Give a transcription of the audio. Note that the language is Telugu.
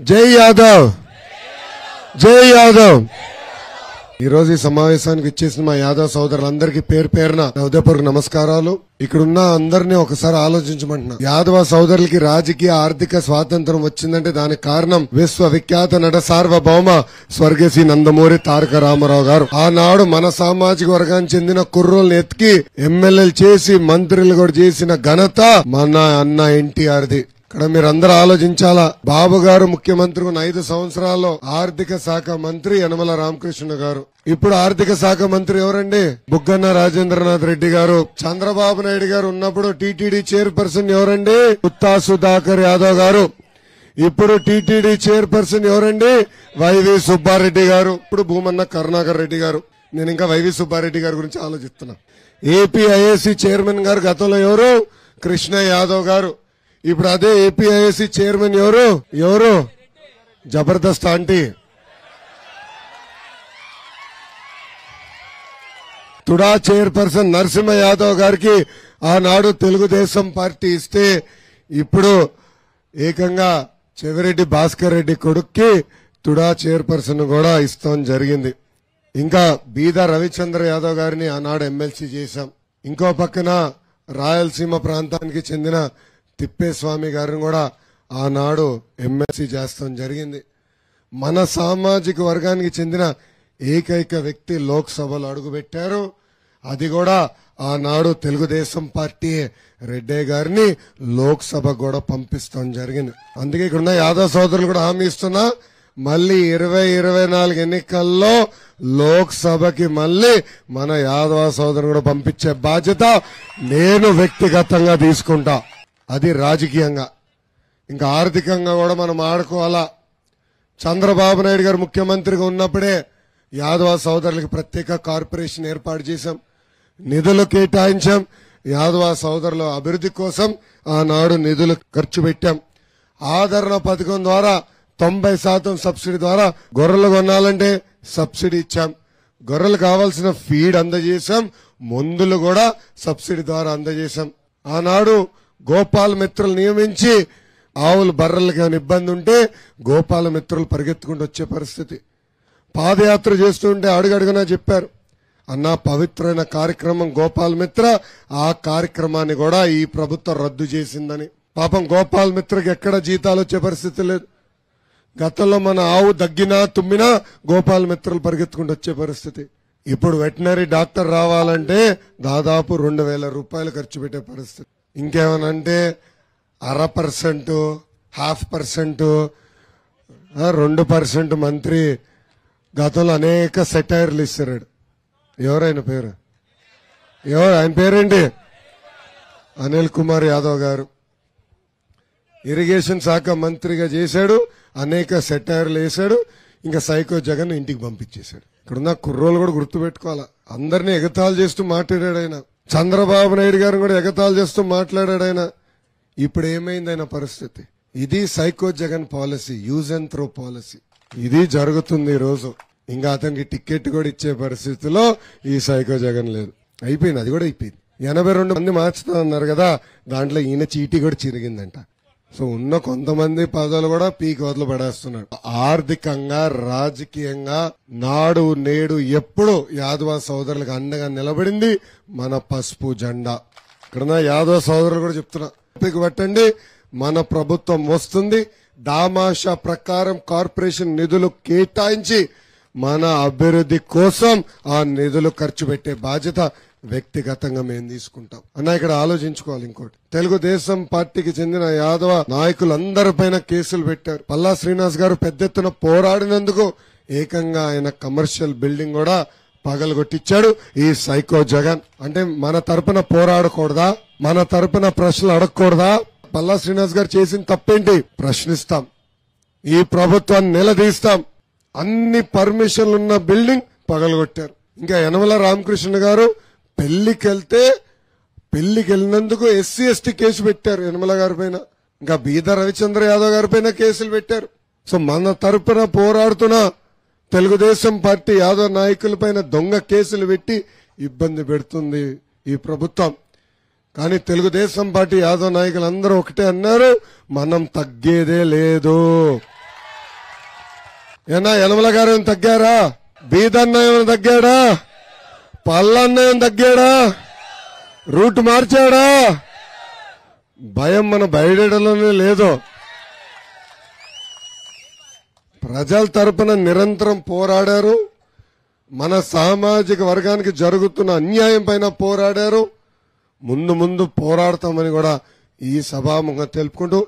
జై యాదవ్, జై యాదవ్. ఈ రోజు ఈ సమావేశానికి ఇచ్చేసిన మా యాదవ్ సోదరులందరికీ పేరు పేరున హృదయపూర్వక నమస్కారాలు. ఇక్కడున్న అందరినీ ఒకసారి ఆలోచించమంటున్నా. యాదవ సోదరులకి రాజకీయ ఆర్థిక స్వాతంత్రం వచ్చిందంటే దానికి కారణం విశ్వవిఖ్యాత నట సార్వభౌమ స్వర్గీయ శ్రీ నందమూరి తారక రామారావు గారు. ఆనాడు మన సామాజిక వర్గానికి చెందిన కుర్రోల్ని ఎత్తికి ఎమ్మెల్యేలు చేసి మంత్రులు కూడా చేసిన ఘనత మన అన్న ఎన్టీఆర్ది. ఇక్కడ మీరందరూ ఆలోచించాలా. బాబు గారు ముఖ్యమంత్రి ఉన్న 5 సంవత్సరాల్లో ఆర్థిక శాఖ మంత్రి యనమల రామకృష్ణ గారు. ఇప్పుడు ఆర్థిక శాఖ మంత్రి ఎవరండి? బుగ్గన రాజేంద్రనాథ్ రెడ్డి గారు. చంద్రబాబు నాయుడు గారు ఉన్నప్పుడు టీటీడీ చైర్పర్సన్ ఎవరండి? గుత్తా సుధాకర్ యాదవ్ గారు. ఇప్పుడు టీటీడీ చైర్పర్సన్ ఎవరండి? వైవి సుబ్బారెడ్డి గారు. ఇప్పుడు భూమన్న కరుణాకర్ రెడ్డి గారు. నేను ఇంకా వైవి సుబ్బారెడ్డి గారి గురించి ఆలోచిస్తున్నా. ఏపీఐఏసీ చైర్మన్ గారు గతంలో ఎవరు? కృష్ణ యాదవ్ గారు. ఇప్పుడు అదే ఏపీఐఏసీ చైర్మన్ ఎవరు? జబర్దస్త్ ఆంటీ. తుడా చైర్పర్సన్ నరసింహ యాదవ్ గారికి ఆనాడు తెలుగుదేశం పార్టీ ఇస్తే ఇప్పుడు ఏకంగా చెవిరెడ్డి భాస్కర్ రెడ్డి కొడుక్కి తుడా చైర్పర్సన్ కూడా ఇస్తాం జరిగింది. ఇంకా బీద రవిచంద్ర యాదవ్ గారిని ఆనాడు ఎమ్మెల్సీ చేశాం. ఇంకో పక్కన రాయలసీమ ప్రాంతానికి చెందిన తిప్పేస్వామి గారిని కూడా ఆనాడు ఎమ్మెల్సీ చేస్తాం జరిగింది. మన సామాజిక వర్గానికి చెందిన ఏకైక వ్యక్తి లోక్సభలో అడుగుపెట్టారు. అది కూడా ఆనాడు తెలుగుదేశం పార్టీ రెడ్డి గారిని లోక్సభ కూడా పంపిస్తాం జరిగింది. అందుకే ఇక్కడున్న యాదవ్ సోదరులు కూడా హామీ ఇస్తున్నా, మళ్ళీ 2024 ఎన్నికల్లో లోక్సభకి మళ్ళీ మన యాదవ సోదరులు కూడా పంపించే బాధ్యత నేను వ్యక్తిగతంగా తీసుకుంటా. అది రాజకీయంగా. ఇంకా ఆర్థికంగా కూడా మనం ఆడుకోవాలా. చంద్రబాబు నాయుడు గారు ముఖ్యమంత్రిగా ఉన్నప్పుడే యాదవ సోదరులకి ప్రత్యేక కార్పొరేషన్ ఏర్పాటు చేశాం, నిధులు కేటాయించాం. యాదవ సోదరుల అభివృద్ధి కోసం ఆనాడు నిధులు ఖర్చు పెట్టాం. ఆదరణ పథకం ద్వారా 90% సబ్సిడీ ద్వారా గొర్రెలు కొనాలంటే సబ్సిడీ ఇచ్చాం. గొర్రెలు కావాల్సిన ఫీడ్ అందజేశాం, మందులు కూడా సబ్సిడీ ద్వారా అందజేశాం. ఆనాడు గోపాల మిత్రులు నియమించి ఆవులు బర్రెలకి ఏమైనా ఇబ్బంది ఉంటే గోపాల మిత్రులు పరిగెత్తుకుంటూ వచ్చే పరిస్థితి. పాదయాత్ర చేస్తుంటే అడుగడుగునా చెప్పారు, అన్నా పవిత్రమైన కార్యక్రమం గోపాల మిత్ర, ఆ కార్యక్రమాన్ని కూడా ఈ ప్రభుత్వం రద్దు చేసిందని. పాపం గోపాల మిత్రకి ఎక్కడ జీతాలు వచ్చే పరిస్థితి లేదు. గతంలో మన ఆవు దగ్గినా తుమ్మినా గోపాల మిత్రులు పరిగెత్తుకుంటూ వచ్చే పరిస్థితి. ఇప్పుడు వెటనరీ డాక్టర్ రావాలంటే దాదాపు 2000 రూపాయలు ఖర్చు పెట్టే పరిస్థితి. ఇంకేమనంటే 0.5%, 0.5%, 2% మంత్రి గతంలో అనేక సెటైర్లు ఇస్తారు. ఎవరైనా పేరు ఆయన పేరేంటి? అనిల్ కుమార్ యాదవ్ గారు. ఇరిగేషన్ శాఖ మంత్రిగా చేశాడు, అనేక సెటైర్లు వేశాడు. ఇంకా సైకో జగన్ ఇంటికి పంపించేశాడు. ఇక్కడున్న కుర్రోలు కూడా గుర్తుపెట్టుకోవాలా. అందరినీ ఎగతాళి చేస్తూ మాట్లాడాడు ఆయన. చంద్రబాబు నాయుడు గారు కూడా ఎగతాళి చేస్తూ మాట్లాడాడు ఆయన. ఇప్పుడు ఏమైంది ఆయన పరిస్థితి? ఇది psycho Jagan policy, use and throw policy. ఇది జరుగుతుంది ఈ రోజు. ఇంకా అతనికి టికెట్ కూడా ఇచ్చే పరిస్థితిలో ఈ సైకో జగన్ లేదు. అయిపోయింది, అది కూడా అయిపోయింది. 82 మంది మార్చుతా ఉన్నారు కదా, దాంట్లో ఈయన చీటీ కూడా చిరిగిందంట. సో ఉన్న కొంతమంది పదవులు కూడా పీకి వదలు పడేస్తున్నాడు. ఆర్థికంగా రాజకీయంగా నాడు నేడు ఎప్పుడు యాదవ సోదరులకు అండగా నిలబడింది మన పసుపు జెండా. ఇక్కడ యాదవ సోదరులు కూడా చెప్తున్నా, పట్టండి, మన ప్రభుత్వం వస్తుంది. దామాషా ప్రకారం కార్పొరేషన్ నిధులు కేటాయించి మన అభివృద్ధి కోసం ఆ నిధులు ఖర్చు పెట్టే బాధ్యత వ్యక్తిగతంగా మేము తీసుకుంటాం అన్న. ఇక్కడ ఆలోచించుకోవాలి. ఇంకోటి, తెలుగుదేశం పార్టీకి చెందిన యాదవ నాయకులందరిపైన కేసులు పెట్టారు. పల్లా శ్రీనివాస్ గారు పెద్ద ఎత్తున పోరాడినందుకు ఏకంగా ఆయన కమర్షియల్ బిల్డింగ్ కూడా పగలగొట్టించాడు ఈ సైకో జగన్. అంటే మన తరపున పోరాడకూడదా? మన తరపున ప్రశ్నలు అడగకూడదా? పల్లా శ్రీనివాస్ గారు చేసిన తప్పేంటి? ప్రశ్నిస్తాం. ఈ ప్రభుత్వాన్ని నిలదీస్తాం. అన్ని పర్మిషన్లు ఉన్న బిల్డింగ్ పగలగొట్టారు. ఇంకా యనమల రామకృష్ణ గారు పెళ్లికి వెళ్ళినందుకు SC ST కేసు పెట్టారు యనమల గారి పైన. ఇంకా బీద రవిచంద్ర యాదవ్ గారి పైన కేసులు పెట్టారు. సో మన తరపున పోరాడుతున్న తెలుగుదేశం పార్టీ యాదవ్ నాయకుల పైన దొంగ కేసులు పెట్టి ఇబ్బంది పెడుతుంది ఈ ప్రభుత్వం. కానీ తెలుగుదేశం పార్టీ యాదవ్ నాయకులందరూ ఒకటే అన్నారు, మనం తగ్గేదే లేదు. ఏనా యనమల గారు ఏమైనా తగ్గారా? బీదన్న ఏమైనా తగ్గాడా? పల్లన్న ఏమైనా తగ్గాడా? రూట్ మార్చాడా? భయం మన బయటలోనే లేదు. ప్రజల తరపున నిరంతరం పోరాడారు. మన సామాజిక వర్గానికి జరుగుతున్న అన్యాయం పైన పోరాడారు. ముందు ముందు పోరాడతామని కూడా ఈ సభాముఖంగా తెలుపుకుంటూ